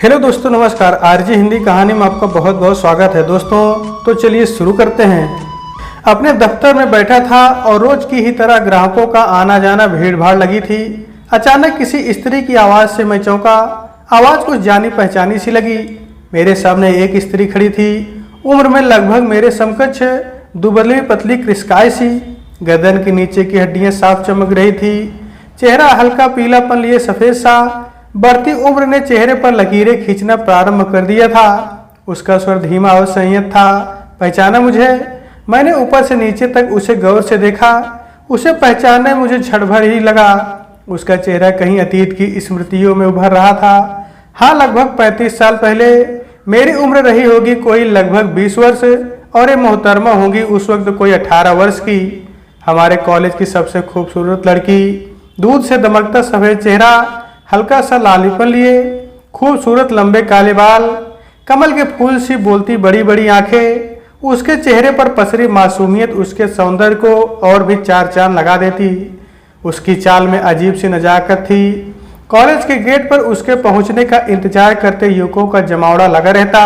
Hello दोस्तों, नमस्कार। RJ Hindi कहानी में आपका बहुत बहुत स्वागत है। दोस्तों तो चलिए शुरू करते हैं। अपने दफ्तर में बैठा था और रोज की ही तरह ग्राहकों का आना जाना भीड़ भाड़ लगी थी। अचानक किसी स्त्री की आवाज़ से मैं चौंका। आवाज़ कुछ जानी पहचानी सी लगी। मेरे सामने एक स्त्री खड़ी थी, उम्र में लगभग मेरे समकक्ष, दुबली पतली कृष्काय सी। गर्दन के नीचे की हड्डियां साफ चमक रही थी। चेहरा हल्का पीलापन लिए सफ़ेद सा। बढ़ती उम्र ने चेहरे पर लकीरें खींचना प्रारंभ कर दिया था। उसका स्वर धीमा और संयत था। पहचाना मुझे? मैंने ऊपर से नीचे तक उसे गौर से देखा। उसे पहचानने मुझे क्षण भर ही लगा। उसका चेहरा कहीं अतीत की स्मृतियों में उभर रहा था। हाँ, लगभग 35 साल पहले मेरी उम्र रही होगी कोई लगभग 20 वर्ष, और ये मोहतरमा होगी उस वक्त कोई 18 वर्ष की। हमारे कॉलेज की सबसे खूबसूरत लड़की, दूध से दमकता सफ़ेद चेहरा, हल्का सा लालीपन लिए, खूबसूरत लंबे काले बाल, कमल के फूल सी बोलती बड़ी बड़ी आंखें। उसके चेहरे पर पसरी मासूमियत उसके सौंदर्य को और भी चार चांद लगा देती। उसकी चाल में अजीब सी नजाकत थी। कॉलेज के गेट पर उसके पहुंचने का इंतजार करते युवकों का जमावड़ा लगा रहता।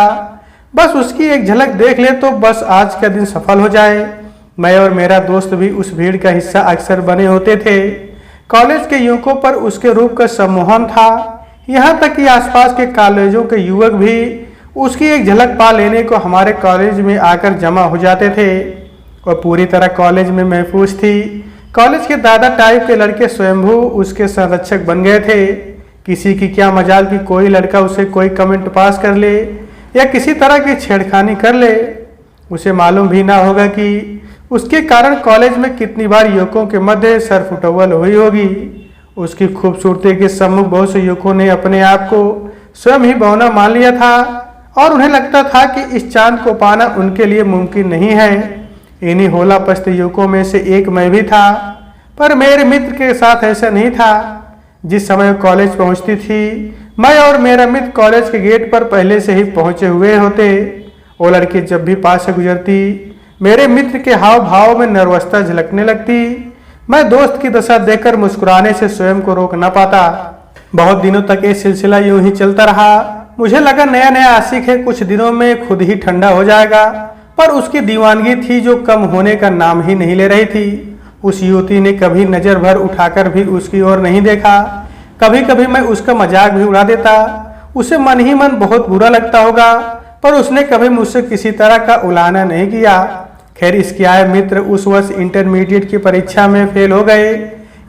बस उसकी एक झलक देख ले तो बस आज का दिन सफल हो जाए। मैं और मेरा दोस्त भी उस भीड़ का हिस्सा अक्सर बने होते थे। कॉलेज के युवकों पर उसके रूप का सम्मोहन था। यहाँ तक कि आसपास के कॉलेजों के युवक भी उसकी एक झलक पा लेने को हमारे कॉलेज में आकर जमा हो जाते थे। और पूरी तरह कॉलेज में महफूज थी। कॉलेज के दादा टाइप के लड़के स्वयंभू उसके संरक्षक बन गए थे। किसी की क्या मजाल कि कोई लड़का उसे कोई कमेंट पास कर ले या किसी तरह की छेड़खानी कर ले। उसे मालूम भी ना होगा कि उसके कारण कॉलेज में कितनी बार युवकों के मध्य सरफुटौल हुई होगी। उसकी खूबसूरती के सम्मुख बहुत से युवकों ने अपने आप को स्वयं ही बौना मान लिया था और उन्हें लगता था कि इस चांद को पाना उनके लिए मुमकिन नहीं है। इन्हीं होला पस्त युवकों में से एक मैं भी था। पर मेरे मित्र के साथ ऐसा नहीं था। जिस समय कॉलेज पहुंचती थी, मैं और मेरा मित्र कॉलेज के गेट पर पहले से ही पहुंचे हुए होते। वो लड़की जब भी पास से गुजरती, मेरे मित्र के हाव भाव में नर्वसता झलकने लगती। मैं दोस्त की दशा देखकर मुस्कुराने से स्वयं को रोक न पाता। बहुत दिनों तक ये सिलसिला यूं ही चलता रहा। मुझे लगा नया नया आशिक है, कुछ दिनों में खुद ही ठंडा हो जाएगा। पर उसकी दीवानगी थी जो कम होने का नाम ही नहीं ले रही थी। उस युवती ने कभी नजर भर उठाकर भी उसकी ओर नहीं देखा। कभी कभी मैं उसका मजाक भी उड़ा देता। उसे मन ही मन बहुत बुरा लगता होगा, पर उसने कभी मुझसे किसी तरह का उलाहना नहीं किया। खैर, इसके आए मित्र उस वर्ष इंटरमीडिएट की परीक्षा में फेल हो गए।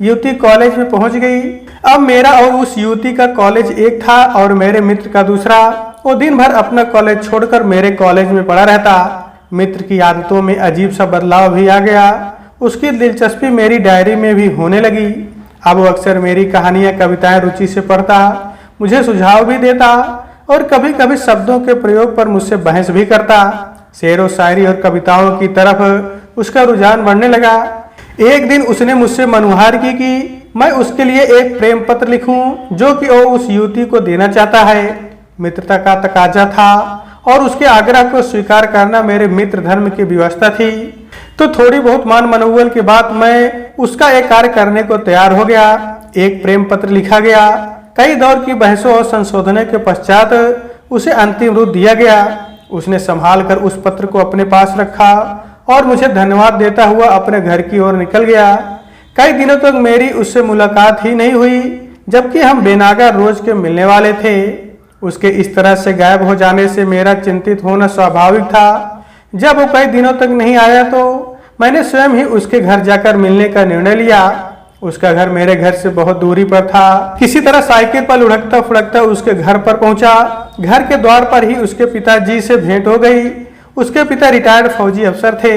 युवती कॉलेज में पहुंच गई। अब मेरा और उस युवती का कॉलेज एक था और मेरे मित्र का दूसरा। वो दिन भर अपना कॉलेज छोड़कर मेरे कॉलेज में पड़ा रहता। मित्र की आदतों में अजीब सा बदलाव भी आ गया। उसकी दिलचस्पी मेरी डायरी में भी होने लगी। अब वो अक्सर मेरी कहानियां, कविताएं रुचि से पढ़ता, मुझे सुझाव भी देता और कभी कभी शब्दों के प्रयोग पर मुझसे बहस भी करता। शेर व शायरी और कविताओं की तरफ उसका रुझान बढ़ने लगा। एक दिन उसने मुझसे मनुहार की कि मैं उसके लिए एक प्रेम पत्र लिखूं जो कि वो उस युवती को देना चाहता है। मित्रता का तकाजा था और उसके आग्रह को स्वीकार करना मेरे मित्र धर्म की व्यवस्था थी। तो थोड़ी बहुत मान मनोबल के बाद मैं उसका एक कार्य करने को तैयार हो गया। एक प्रेम पत्र लिखा गया। कई दौर की बहसों और संशोधनों के पश्चात उसे अंतिम रूप दिया गया। उसने संभाल कर उस पत्र को अपने पास रखा और मुझे धन्यवाद देता हुआ अपने घर की ओर निकल गया। कई दिनों तक मेरी उससे मुलाकात ही नहीं हुई, जबकि हम बेनागा रोज के मिलने वाले थे। उसके इस तरह से गायब हो जाने से मेरा चिंतित होना स्वाभाविक था। जब वो कई दिनों तक नहीं आया तो मैंने स्वयं ही उसके घर जाकर मिलने का निर्णय लिया। उसका घर मेरे घर से बहुत दूरी पर था। किसी तरह साइकिल पर लुढ़कता फुढ़कता उसके घर पर पहुंचा। घर के द्वार पर ही उसके पिताजी से भेंट हो गई। उसके पिता रिटायर्ड फौजी अफसर थे।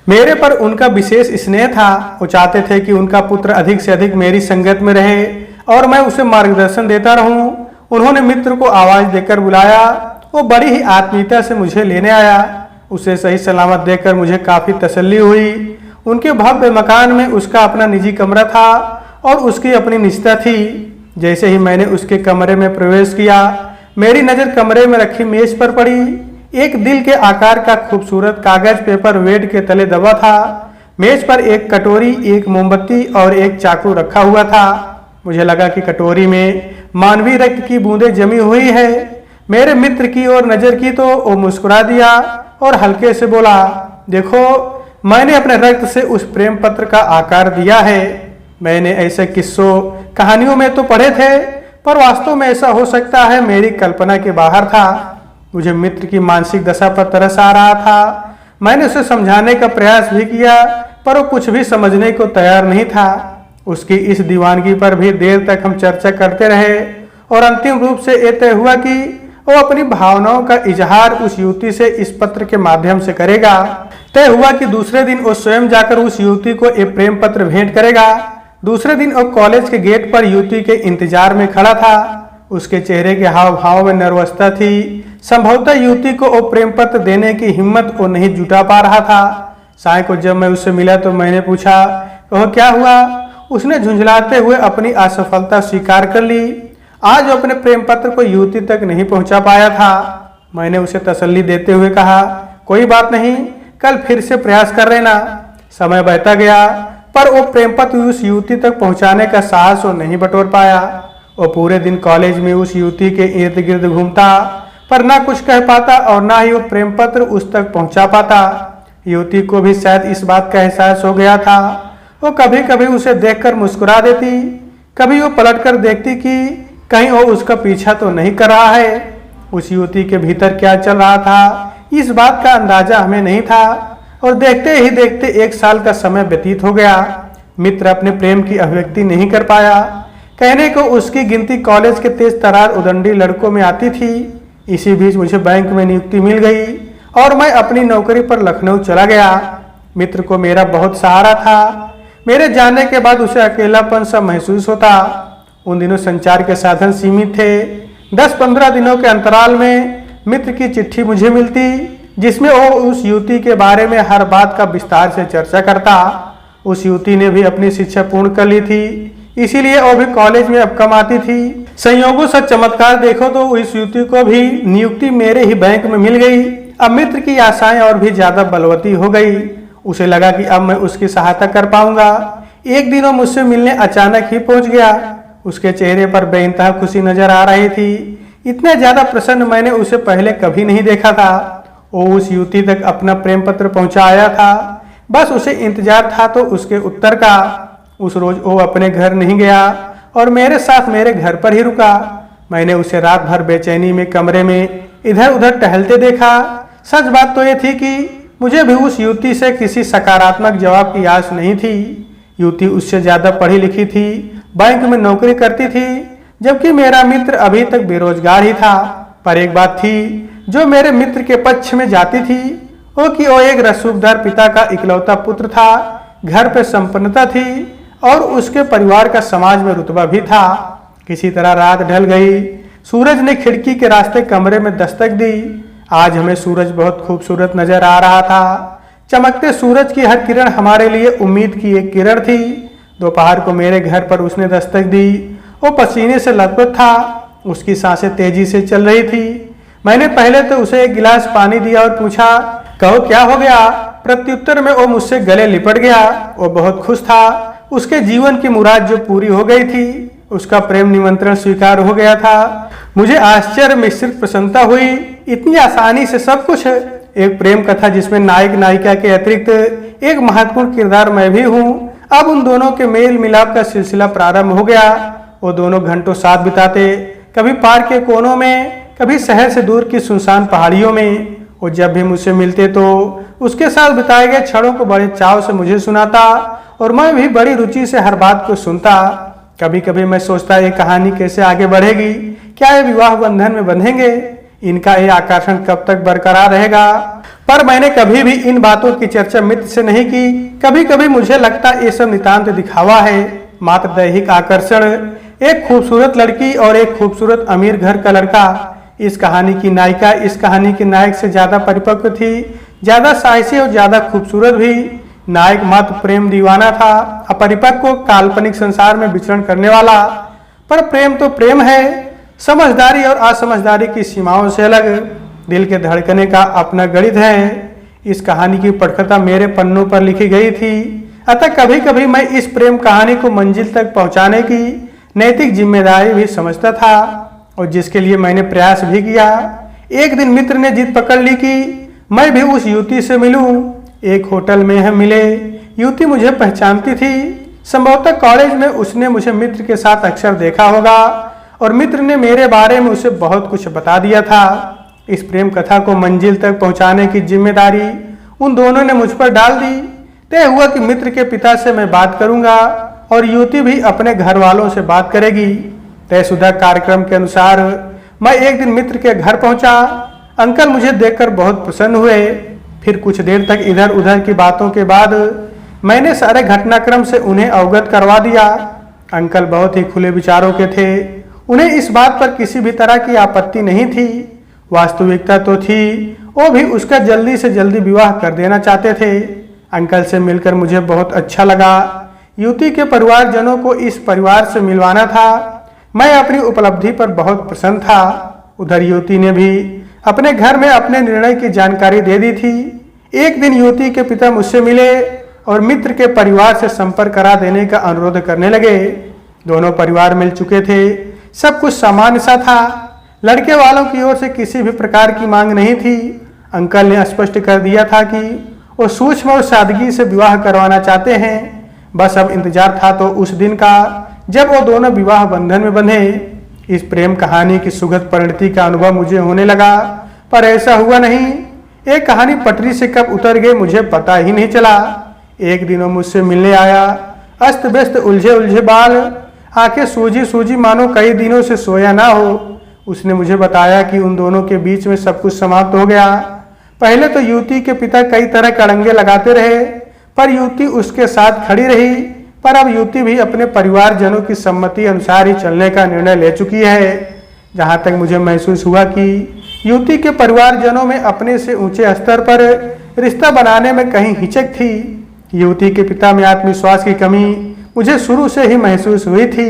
मेरे पर उनका विशेष स्नेह था। वो चाहते थे कि उनका पुत्र अधिक से अधिक मेरी संगत में रहे और मैं उसे मार्गदर्शन देता रहूं। उन्होंने मित्र को आवाज देकर बुलाया। वो बड़ी ही आत्मीयता से मुझे लेने आया। उसे सही सलामत देखकर मुझे काफी तसल्ली हुई। उनके भव्य मकान में उसका अपना निजी कमरा था और उसकी अपनी निजता थी। जैसे ही मैंने उसके कमरे में प्रवेश किया, मेरी नज़र कमरे में रखी मेज पर पड़ी। एक दिल के आकार का खूबसूरत कागज पेपर वेट के तले दबा था। मेज पर एक कटोरी, एक मोमबत्ती और एक चाकू रखा हुआ था। मुझे लगा कि कटोरी में मानवीय रक्त की बूंदें जमी हुई है। मेरे मित्र की ओर नजर की तो वो मुस्कुरा दिया और हल्के से बोला, देखो मैंने अपने रक्त से उस प्रेम पत्र का आकार दिया है। मैंने ऐसे किस्सों कहानियों में तो पढ़े थे, पर वास्तव में ऐसा हो सकता है मेरी कल्पना के बाहर था। मुझे मित्र की मानसिक दशा पर तरस आ रहा था। मैंने उसे समझाने का प्रयास भी किया, पर वो कुछ भी समझने को तैयार नहीं था। उसकी इस दीवानगी पर भी देर तक हम चर्चा करते रहे और अंतिम रूप से ये तय हुआ कि वो अपनी भावनाओं का इजहार उस युवती से इस पत्र के माध्यम से करेगा। तय हुआ कि दूसरे दिन वो स्वयं जाकर उस युवती को एक प्रेम पत्र भेंट करेगा। दूसरे दिन वो कॉलेज के गेट पर युवती के इंतजार में खड़ा था। उसके चेहरे के हाव भाव में नर्वसता थी। संभवतः युवती को वो प्रेम पत्र देने की हिम्मत वो नहीं जुटा पा रहा था। साय को जब मैं उससे मिला तो मैंने पूछा, वह क्या हुआ? उसने झुंझलाते हुए अपनी असफलता स्वीकार कर ली। आज वो अपने प्रेम पत्र को युवती तक नहीं पहुंचा पाया था। मैंने उसे तसल्ली देते हुए कहा, कोई बात नहीं, कल फिर से प्रयास कर लेना। समय बहता गया, पर वो प्रेम पत्र उस युवती तक पहुंचाने का साहस वो नहीं बटोर पाया। वो पूरे दिन कॉलेज में उस युवती के इर्द गिर्द घूमता, पर ना कुछ कह पाता और ना ही वो प्रेम पत्र उस तक पहुंचा पाता। युवती को भी शायद इस बात का एहसास हो गया था। वो कभी कभी उसे देखकर मुस्कुरा देती, कभी वो पलटकर देखती कि कहीं वो उसका पीछा तो नहीं कर रहा है। उस युवती के भीतर क्या चल रहा था, इस बात का अंदाजा हमें नहीं था। और देखते ही देखते 1 साल का समय व्यतीत हो गया। मित्र अपने प्रेम की अभिव्यक्ति नहीं कर पाया। कहने को उसकी गिनती कॉलेज के तेज तरार उदंडी लड़कों में आती थी। इसी बीच मुझे बैंक में नियुक्ति मिल गई और मैं अपनी नौकरी पर लखनऊ चला गया। मित्र को मेरा बहुत सहारा था। मेरे जाने के बाद उसे अकेलापन सा महसूस होता। उन दिनों संचार के साधन सीमित थे। 10-15 दिनों के अंतराल में मित्र की चिट्ठी मुझे मिलती, जिसमें वो उस युवती के बारे में हर बात का विस्तार से चर्चा करता। उस युवती ने भी अपनी शिक्षा पूर्ण कर ली थी, इसीलिए वो भी कॉलेज में अब कम आती थी। संयोगों से चमत्कार देखो तो उस युवती को भी नियुक्ति मेरे ही बैंक में मिल गई। अब मित्र की आशाएं और भी ज्यादा बलवती हो गई। उसे लगा कि अब मैं उसकी सहायता कर पाऊंगा। एक दिन वो मुझसे मिलने अचानक ही पहुंच गया। उसके चेहरे पर बेइंतहा खुशी नजर आ रही थी। इतना ज्यादा प्रसन्न मैंने उसे पहले कभी नहीं देखा था। वो उस युवती तक अपना प्रेम पत्र पहुंचाया था, बस उसे इंतजार था तो उसके उत्तर का। उस रोज वो अपने घर नहीं गया और मेरे साथ मेरे घर पर ही रुका। मैंने उसे रात भर बेचैनी में कमरे में इधर उधर टहलते देखा। सच बात तो ये थी कि मुझे भी उस युवती से किसी सकारात्मक जवाब की आस नहीं थी। युवती उससे ज्यादा पढ़ी लिखी थी, बैंक में नौकरी करती थी, जबकि मेरा मित्र अभी तक बेरोजगार ही था। पर एक बात थी जो मेरे मित्र के पक्ष में जाती थी, वो कि वो एक रसूखदार पिता का इकलौता पुत्र था, घर पे संपन्नता थी और उसके परिवार का समाज में रुतबा भी था। किसी तरह रात ढल गई। सूरज ने खिड़की के रास्ते कमरे में दस्तक दी। आज हमें सूरज बहुत खूबसूरत नजर आ रहा था। चमकते सूरज की हर किरण हमारे लिए उम्मीद की एक किरण थी। दोपहर को मेरे घर पर उसने दस्तक दी। वो पसीने से लथपथ था, उसकी सांसें तेजी से चल रही थी। मैंने पहले तो उसे एक गिलास पानी दिया और पूछा, कहो क्या हो गया? प्रत्युत्तर में वो मुझसे गले लिपट गया। वो बहुत खुश था। उसके जीवन की मुराद जो पूरी हो गई थी, उसका प्रेम निमंत्रण स्वीकार हो गया था। मुझे आश्चर्य मिश्रित प्रसन्नता हुई। इतनी आसानी से सब कुछ। एक प्रेम कथा जिसमें नायक नायिका के अतिरिक्त एक महत्वपूर्ण किरदार मैं भी हूँ। अब उन दोनों के मेल मिलाप का सिलसिला प्रारंभ हो गया। वो दोनों घंटों साथ बिताते, कभी पार्क के कोनों में, कभी शहर से दूर की सुनसान पहाड़ियों में। वो जब भी मुझसे मिलते तो उसके साथ बिताए गए क्षणों को बड़े चाव से मुझे सुनाता और मैं भी बड़ी रुचि से हर बात को सुनता। कभी कभी मैं सोचता ये कहानी कैसे आगे बढ़ेगी, क्या ये विवाह बंधन में बंधेंगे, इनका ये आकर्षण कब तक बरकरार रहेगा। पर मैंने कभी भी इन बातों की चर्चा मित्र से नहीं की। कभी कभी मुझे लगता ये सब नितांत दिखावा है, मात्र दैहिक आकर्षण। एक खूबसूरत लड़की और एक खूबसूरत अमीर घर का लड़का। इस कहानी की नायिका इस कहानी के नायक से ज्यादा परिपक्व थी, ज्यादा साहसी और ज्यादा खूबसूरत भी। नायक मात्र प्रेम दीवाना था, अपरिपक्व काल्पनिक संसार में विचरण करने वाला। पर प्रेम तो प्रेम है, समझदारी और असमझदारी की सीमाओं से अलग। दिल के धड़कने का अपना गणित है। इस कहानी की पटकथा मेरे पन्नों पर लिखी गई थी, अतः कभी कभी मैं इस प्रेम कहानी को मंजिल तक पहुंचाने की नैतिक जिम्मेदारी भी समझता था। और जिसके लिए मैंने प्रयास भी किया। एक दिन मित्र ने जिद पकड़ ली कि मैं भी उस युवती से मिलूं। एक होटल में हम मिले। युवती मुझे पहचानती थी। संभवतः कॉलेज में उसने मुझे मित्र के साथ अक्सर देखा होगा और मित्र ने मेरे बारे में उसे बहुत कुछ बता दिया था। इस प्रेम कथा को मंजिल तक पहुंचाने की जिम्मेदारी उन दोनों ने मुझ पर डाल दी। तय हुआ कि मित्र के पिता से मैं बात करूंगा और युवती भी अपने घर वालों से बात करेगी। तयशुदा कार्यक्रम के अनुसार मैं एक दिन मित्र के घर पहुंचा। अंकल मुझे देखकर बहुत प्रसन्न हुए। फिर कुछ देर तक इधर उधर की बातों के बाद मैंने सारे घटनाक्रम से उन्हें अवगत करवा दिया। अंकल बहुत ही खुले विचारों के थे। उन्हें इस बात पर किसी भी तरह की आपत्ति नहीं थी। वास्तविकता तो थी, वो भी उसका जल्दी से जल्दी विवाह कर देना चाहते थे। अंकल से मिलकर मुझे बहुत अच्छा लगा। युवती के परिवारजनों को इस परिवार से मिलवाना था। मैं अपनी उपलब्धि पर बहुत प्रसन्न था। उधर युवती ने भी अपने घर में अपने निर्णय की जानकारी दे दी थी। एक दिन युवती के पिता मुझसे मिले और मित्र के परिवार से संपर्क करा देने का अनुरोध करने लगे। दोनों परिवार मिल चुके थे। सब कुछ सामान्य सा था। लड़के वालों की ओर से किसी भी प्रकार की मांग नहीं थी। अंकल ने स्पष्ट कर दिया था कि वो सूक्ष्म और सादगी से विवाह करवाना चाहते हैं। बस अब इंतजार था तो उस दिन का जब वो दोनों विवाह बंधन में बंधे। इस प्रेम कहानी की सुखद परिणति का अनुभव मुझे होने लगा, पर ऐसा हुआ नहीं। एक कहानी पटरी से कब उतर गई मुझे पता ही नहीं चला। एक दिन वो मुझसे मिलने आया। अस्त व्यस्त उलझे उलझे बाल, आंखें सूजी सूजी मानो कई दिनों से सोया ना हो। उसने मुझे बताया कि उन दोनों के बीच में सब कुछ समाप्त हो गया। पहले तो युवती के पिता कई तरह के अड़ंगे लगाते रहे, पर युवती उसके साथ खड़ी रही। पर अब युवती भी अपने परिवारजनों की सम्मति अनुसार ही चलने का निर्णय ले चुकी है। जहां तक मुझे महसूस हुआ कि युवती के परिवारजनों में अपने से ऊंचे स्तर पर रिश्ता बनाने में कहीं हिचक थी। युवती के पिता में आत्मविश्वास की कमी मुझे शुरू से ही महसूस हुई थी।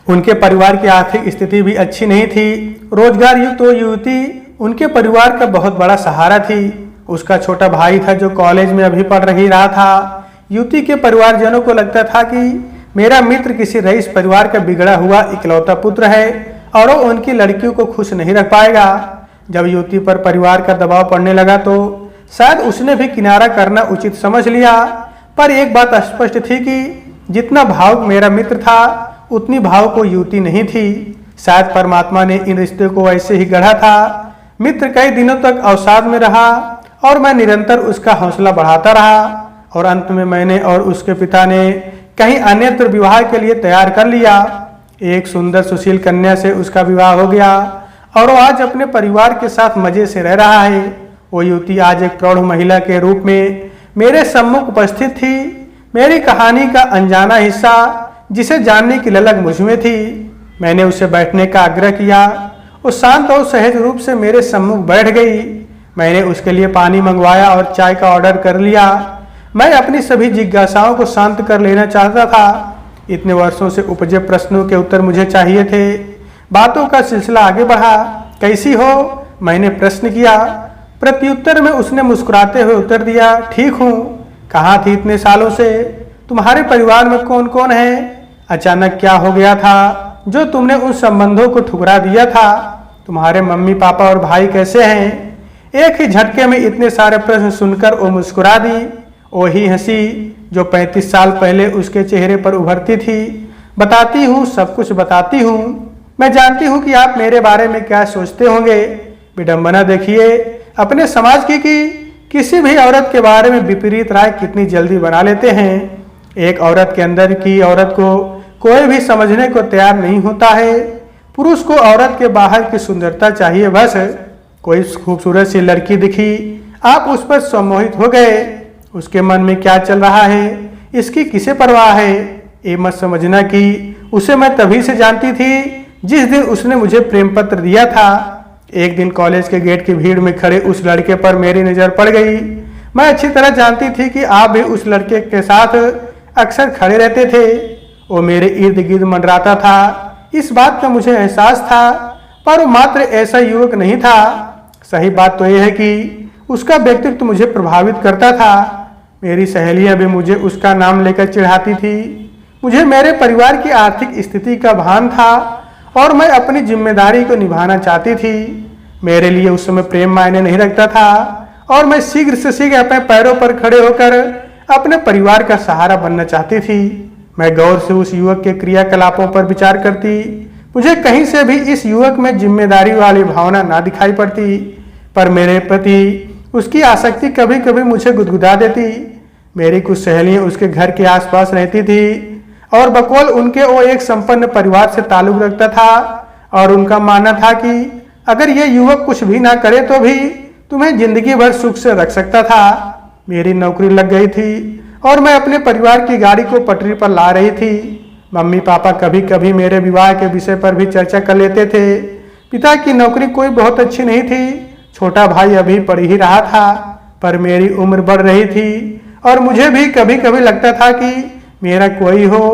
उनके परिवार की आर्थिक स्थिति भी अच्छी नहीं थी। रोजगार युक्त वो युवती उनके परिवार का बहुत बड़ा सहारा थी। उसका छोटा भाई था जो कॉलेज में अभी पढ़ रहा था। युवती के परिवारजनों को लगता था कि मेरा मित्र किसी रईस परिवार का बिगड़ा हुआ इकलौता पुत्र है और वो उनकी लड़कियों को खुश नहीं रख पाएगा। जब युवती पर परिवार का दबाव पड़ने लगा तो शायद उसने भी किनारा करना उचित समझ लिया। पर एक बात स्पष्ट थी कि जितना भावुक मेरा मित्र था उतनी भाव को युवती नहीं थी। शायद परमात्मा ने इन रिश्ते को ऐसे ही गढ़ा था। मित्र कई दिनों तक अवसाद में रहा और मैं निरंतर उसका हौसला बढ़ाता रहा और अंत में मैंने और उसके पिता ने कहीं अन्यत्र विवाह के लिए तैयार कर लिया। एक सुंदर सुशील कन्या से उसका विवाह हो गया और वो आज अपने परिवार के साथ मजे से रह रहा है। वो युवती आज एक प्रौढ़ महिला के रूप में मेरे सम्मुख उपस्थित थी। मेरी कहानी का अनजाना हिस्सा जिसे जानने की ललक मुझ में थी। मैंने उसे बैठने का आग्रह किया। वो शांत और सहज रूप से मेरे सम्मुख बैठ गई। मैंने उसके लिए पानी मंगवाया और चाय का ऑर्डर कर लिया। मैं अपनी सभी जिज्ञासाओं को शांत कर लेना चाहता था। इतने वर्षों से उपजे प्रश्नों के उत्तर मुझे चाहिए थे। बातों का सिलसिला आगे बढ़ा। कैसी हो? मैंने प्रश्न किया। प्रत्युत्तर में उसने मुस्कुराते हुए उत्तर दिया, ठीक हूँ। कहाँ थी इतने सालों से? तुम्हारे परिवार में कौन कौन है? अचानक क्या हो गया था जो तुमने उन संबंधों को ठुकरा दिया था? तुम्हारे मम्मी पापा और भाई कैसे हैं? एक ही झटके में इतने सारे प्रश्न सुनकर वो मुस्कुरा दी। वही हंसी जो 35 साल पहले उसके चेहरे पर उभरती थी। बताती हूँ, सब कुछ बताती हूँ। मैं जानती हूँ कि आप मेरे बारे में क्या सोचते होंगे। विडंबना देखिए अपने समाज की कि किसी भी औरत के बारे में विपरीत राय कितनी जल्दी बना लेते हैं। एक औरत के अंदर की औरत को कोई भी समझने को तैयार नहीं होता है। पुरुष को औरत के बाहर की सुंदरता चाहिए बस। कोई खूबसूरत सी लड़की दिखी, आप उस पर सम्मोहित हो गए। उसके मन में क्या चल रहा है इसकी किसे परवाह है? ये मत समझना कि उसे मैं तभी से जानती थी जिस दिन उसने मुझे प्रेम पत्र दिया था। एक दिन कॉलेज के गेट की भीड़ में खड़े उस लड़के पर मेरी नजर पड़ गई। मैं अच्छी तरह जानती थी कि आप भी उस लड़के के साथ अक्सर खड़े रहते थे। वो मेरे इर्द गिर्द मंडराता था। इस बात का मुझे एहसास था, पर वो मात्र ऐसा युवक नहीं था। सही बात तो यह है कि उसका व्यक्तित्व मुझे प्रभावित करता था। मेरी सहेलियां भी मुझे उसका नाम लेकर चिढ़ाती थी। मुझे मेरे परिवार की आर्थिक स्थिति का भान था और मैं अपनी जिम्मेदारी को निभाना चाहती थी। मेरे लिए उस समय प्रेम मायने नहीं रखता था और मैं शीघ्र से शीघ्र अपने पैरों पर खड़े होकर अपने परिवार का सहारा बनना चाहती थी। मैं गौर से उस युवक के क्रियाकलापों पर विचार करती। मुझे कहीं से भी इस युवक में जिम्मेदारी वाली भावना ना दिखाई पड़ती, पर मेरे प्रति उसकी आसक्ति कभी कभी मुझे गुदगुदा देती। मेरी कुछ सहेलियां उसके घर के आसपास रहती थी और बकौल उनके वो एक संपन्न परिवार से ताल्लुक रखता था और उनका मानना था कि अगर ये युवक कुछ भी ना करे तो भी तुम्हें जिंदगी भर सुख से रख सकता था। मेरी नौकरी लग गई थी और मैं अपने परिवार की गाड़ी को पटरी पर ला रही थी। मम्मी पापा कभी कभी मेरे विवाह के विषय पर भी चर्चा कर लेते थे। पिता की नौकरी कोई बहुत अच्छी नहीं थी, छोटा भाई अभी पढ़ ही रहा था, पर मेरी उम्र बढ़ रही थी और मुझे भी कभी कभी लगता था कि मेरा कोई हो,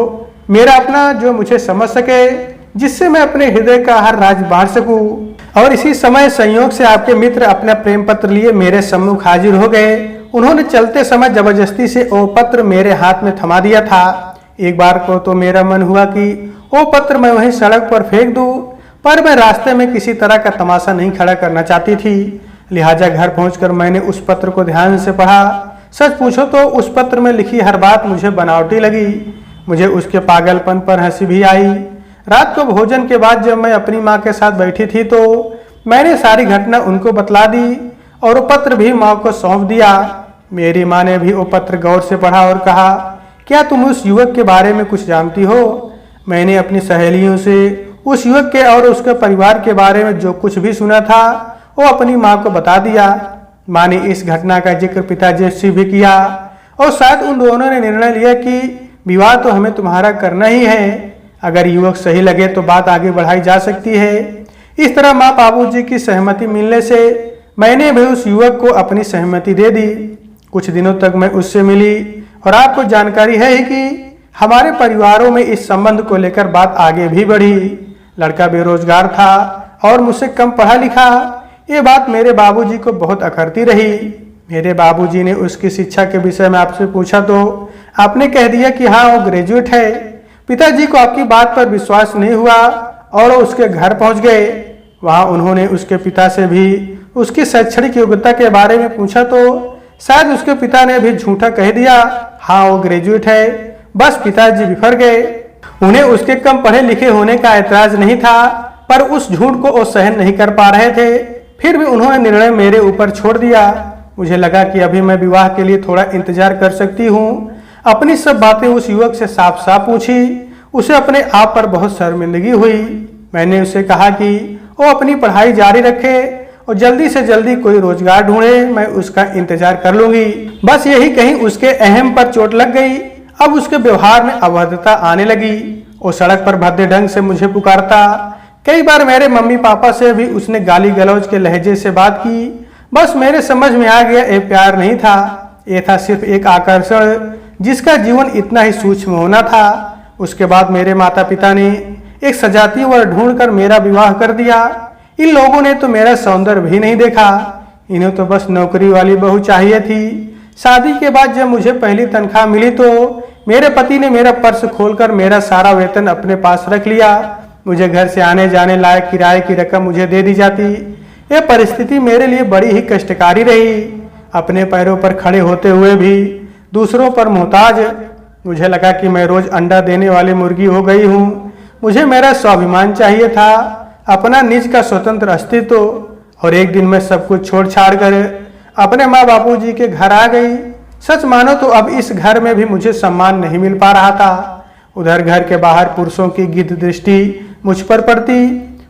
मेरा अपना, जो मुझे समझ सके, जिससे मैं अपने हृदय का हर राज बांट सकूं। और इसी समय संयोग से आपके मित्र अपना प्रेम पत्र लिए मेरे सम्मुख हाजिर हो गए। उन्होंने चलते समय जबरदस्ती से वो पत्र मेरे हाथ में थमा दिया था। एक बार को तो मेरा मन हुआ कि वो पत्र मैं वहीं सड़क पर फेंक दूं, पर मैं रास्ते में किसी तरह का तमाशा नहीं खड़ा करना चाहती थी। लिहाजा घर पहुंचकर मैंने उस पत्र को ध्यान से पढ़ा। सच पूछो तो उस पत्र में लिखी हर बात मुझे बनावटी लगी। मुझे उसके पागलपन पर हंसी भी आई। रात को भोजन के बाद जब मैं अपनी माँ के साथ बैठी थी तो मैंने सारी घटना उनको बतला दी और वो पत्र भी माँ को सौंप दिया। मेरी माँ ने भी वो पत्र गौर से पढ़ा और कहा, क्या तुम उस युवक के बारे में कुछ जानती हो? मैंने अपनी सहेलियों से उस युवक के और उसके परिवार के बारे में जो कुछ भी सुना था वो अपनी माँ को बता दिया। माँ ने इस घटना का जिक्र पिताजी से भी किया और शायद उन दोनों ने निर्णय लिया कि विवाह तो हमें तुम्हारा करना ही है। अगर युवक सही लगे तो बात आगे बढ़ाई जा सकती है। इस तरह माँ बाबूजी की सहमति मिलने से मैंने भी उस युवक को अपनी सहमति दे दी। कुछ दिनों तक मैं उससे मिली और आपको जानकारी है ही कि हमारे परिवारों में इस संबंध को लेकर बात आगे भी बढ़ी। लड़का बेरोजगार था और मुझसे कम पढ़ा लिखा। ये बात मेरे बाबूजी को बहुत अखरती रही। मेरे बाबूजी ने उसकी शिक्षा के विषय में आपसे पूछा तो आपने कह दिया कि हाँ वो ग्रेजुएट है। पिताजी को आपकी बात पर विश्वास नहीं हुआ और वो उसके घर पहुंच गए। वहां उन्होंने उसके पिता से भी उसकी शैक्षणिक योग्यता के बारे में पूछा तो शायद उसके पिता ने भी झूठा कह दिया, हाँ वो ग्रेजुएट है। बस पिताजी बिफर गए। उन्हें उसके कम पढ़े लिखे होने का ऐतराज नहीं था, पर उस झूठ को वो सहन नहीं कर पा रहे थे। फिर भी उन्होंने निर्णय मेरे ऊपर छोड़ दिया। मुझे लगा कि अभी मैं विवाह के लिए थोड़ा इंतजार कर सकती हूँ। अपनी सब बातें उस युवक से साफ साफ पूछी। उसे अपने आप पर बहुत शर्मिंदगी हुई। मैंने उसे कहा कि वो अपनी पढ़ाई जारी रखे और जल्दी से जल्दी कोई रोजगार ढूंढे, मैं उसका इंतजार कर लूंगी। बस यही कहीं उसके अहम पर चोट लग गई। अब उसके व्यवहार में अभद्रता आने लगी। वो सड़क पर भद्दे ढंग से मुझे पुकारता। कई बार मेरे मम्मी पापा से भी उसने गाली गलौज के लहजे से बात की। बस मेरे समझ में आ गया ये प्यार नहीं था, ये था सिर्फ एक आकर्षण जिसका जीवन इतना ही सूक्ष्म होना था। उसके बाद मेरे माता पिता ने एक सजातीय वर ढूंढकर मेरा विवाह कर दिया। इन लोगों ने तो मेरा सौंदर्य भी नहीं देखा, इन्हें तो बस नौकरी वाली बहू चाहिए थी। शादी के बाद जब मुझे पहली तनख्वाह मिली तो मेरे पति ने मेरा पर्स खोलकर मेरा सारा वेतन अपने पास रख लिया। मुझे घर से आने जाने लायक किराए की रकम मुझे दे दी जाती। यह परिस्थिति मेरे लिए बड़ी ही कष्टकारी रही। अपने पैरों पर खड़े होते हुए भी दूसरों पर मोहताज। मुझे लगा कि मैं रोज अंडा देने वाली मुर्गी हो गई हूँ। मुझे मेरा स्वाभिमान चाहिए था, अपना निज का स्वतंत्र अस्तित्व। और एक दिन मैं सब कुछ छोड़ छाड़ कर अपने माँ बापूजी के घर आ गई। सच मानो तो अब इस घर में भी मुझे सम्मान नहीं मिल पा रहा था। उधर घर के बाहर पुरुषों की गिद्ध दृष्टि मुझ पर पड़ती।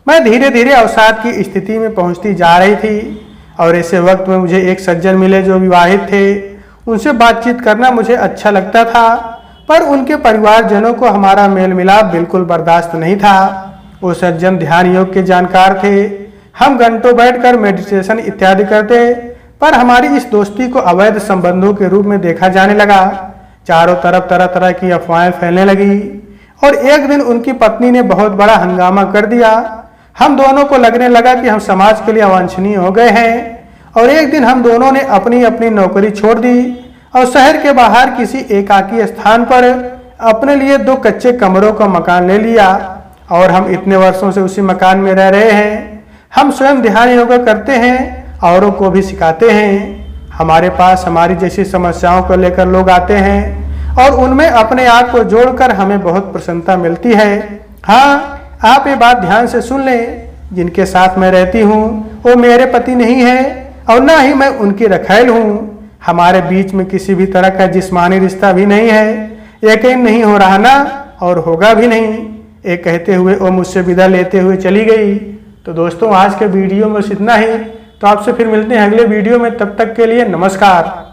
मैं धीरे धीरे अवसाद की स्थिति में पहुंचती जा रही थी और ऐसे वक्त में मुझे एक सज्जन मिले जो विवाहित थे। उनसे बातचीत करना मुझे अच्छा लगता था, पर उनके परिवारजनों को हमारा मेल मिलाप बिल्कुल बर्दाश्त नहीं था। वो सज्जन ध्यान योग के जानकार थे। हम घंटों बैठकर मेडिटेशन इत्यादि करते, पर हमारी इस दोस्ती को अवैध संबंधों के रूप में देखा जाने लगा। चारों तरफ तरह तरह की अफवाहें फैलने लगी और एक दिन उनकी पत्नी ने बहुत बड़ा हंगामा कर दिया। हम दोनों को लगने लगा कि हम समाज के लिए अवांछनीय हो गए हैं और एक दिन हम दोनों ने अपनी अपनी नौकरी छोड़ दी और शहर के बाहर किसी एकाकी स्थान पर अपने लिए 2 कच्चे कमरों का मकान ले लिया और हम इतने वर्षों से उसी मकान में रह रहे हैं। हम स्वयं ध्यान योगा करते हैं, औरों को भी सिखाते हैं। हमारे पास हमारी जैसी समस्याओं को लेकर लोग आते हैं और उनमें अपने आप को जोड़कर हमें बहुत प्रसन्नता मिलती है। हाँ, आप ये बात ध्यान से सुन लें, जिनके साथ मैं रहती हूँ वो मेरे पति नहीं है और ना ही मैं उनकी रखैल हूँ। हमारे बीच में किसी भी तरह का जिस्मानी रिश्ता भी नहीं है। यकीन नहीं हो रहा ना, और होगा भी नहीं। ये कहते हुए वो मुझसे विदा लेते हुए चली गई। तो दोस्तों, आज के वीडियो में बस इतना ही। तो आपसे फिर मिलते हैं अगले वीडियो में। तब तक के लिए नमस्कार।